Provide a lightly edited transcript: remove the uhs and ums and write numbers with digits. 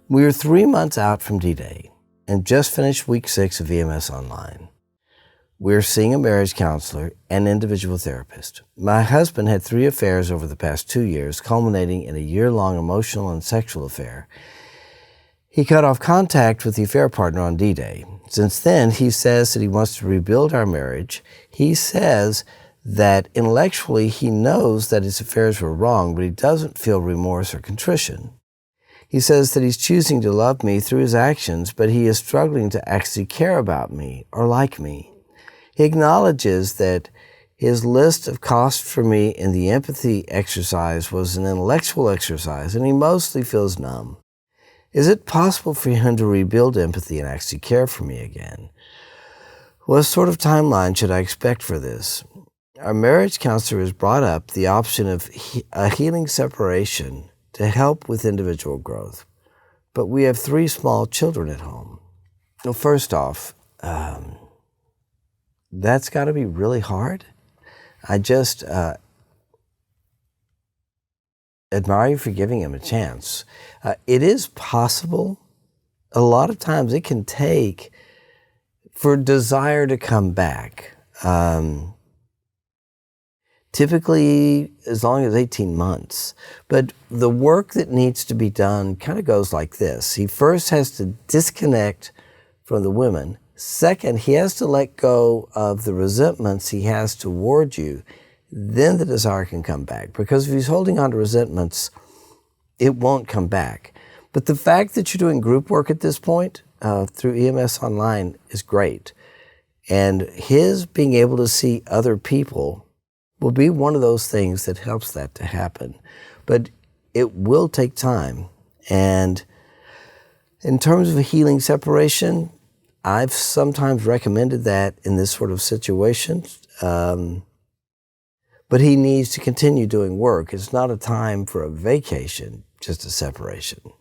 We are 3 months out from D-Day and just finished week 6 of EMS Online. We're seeing a marriage counselor and individual therapist. My husband had 3 affairs over the past 2 years, culminating in a year-long emotional and sexual affair. He cut off contact with the affair partner on D-Day. Since then, he says that he wants to rebuild our marriage. He says that intellectually he knows that his affairs were wrong, but he doesn't feel remorse or contrition. He says that he's choosing to love me through his actions, but he is struggling to actually care about me or like me. He acknowledges that his list of costs for me in the empathy exercise was an intellectual exercise, and he mostly feels numb. Is it possible for him to rebuild empathy and actually care for me again? What sort of timeline should I expect for this? Our marriage counselor has brought up the option of a healing separation to help with individual growth, but we have 3 small children at home. Well, first off, that's got to be really hard. I just admire you for giving him a chance. It is possible. A lot of times it can take for desire to come back. Typically as long as 18 months. But the work that needs to be done kind of goes like this. He first has to disconnect from the women. Second, he has to let go of the resentments he has toward you. Then the desire can come back. Because if he's holding on to resentments, it won't come back. But the fact that you're doing group work at this point through EMS Online is great. And his being able to see other people will be one of those things that helps that to happen. But it will take time. And in terms of a healing separation, I've sometimes recommended that in this sort of situation. But he needs to continue doing work. It's not a time for a vacation, just a separation.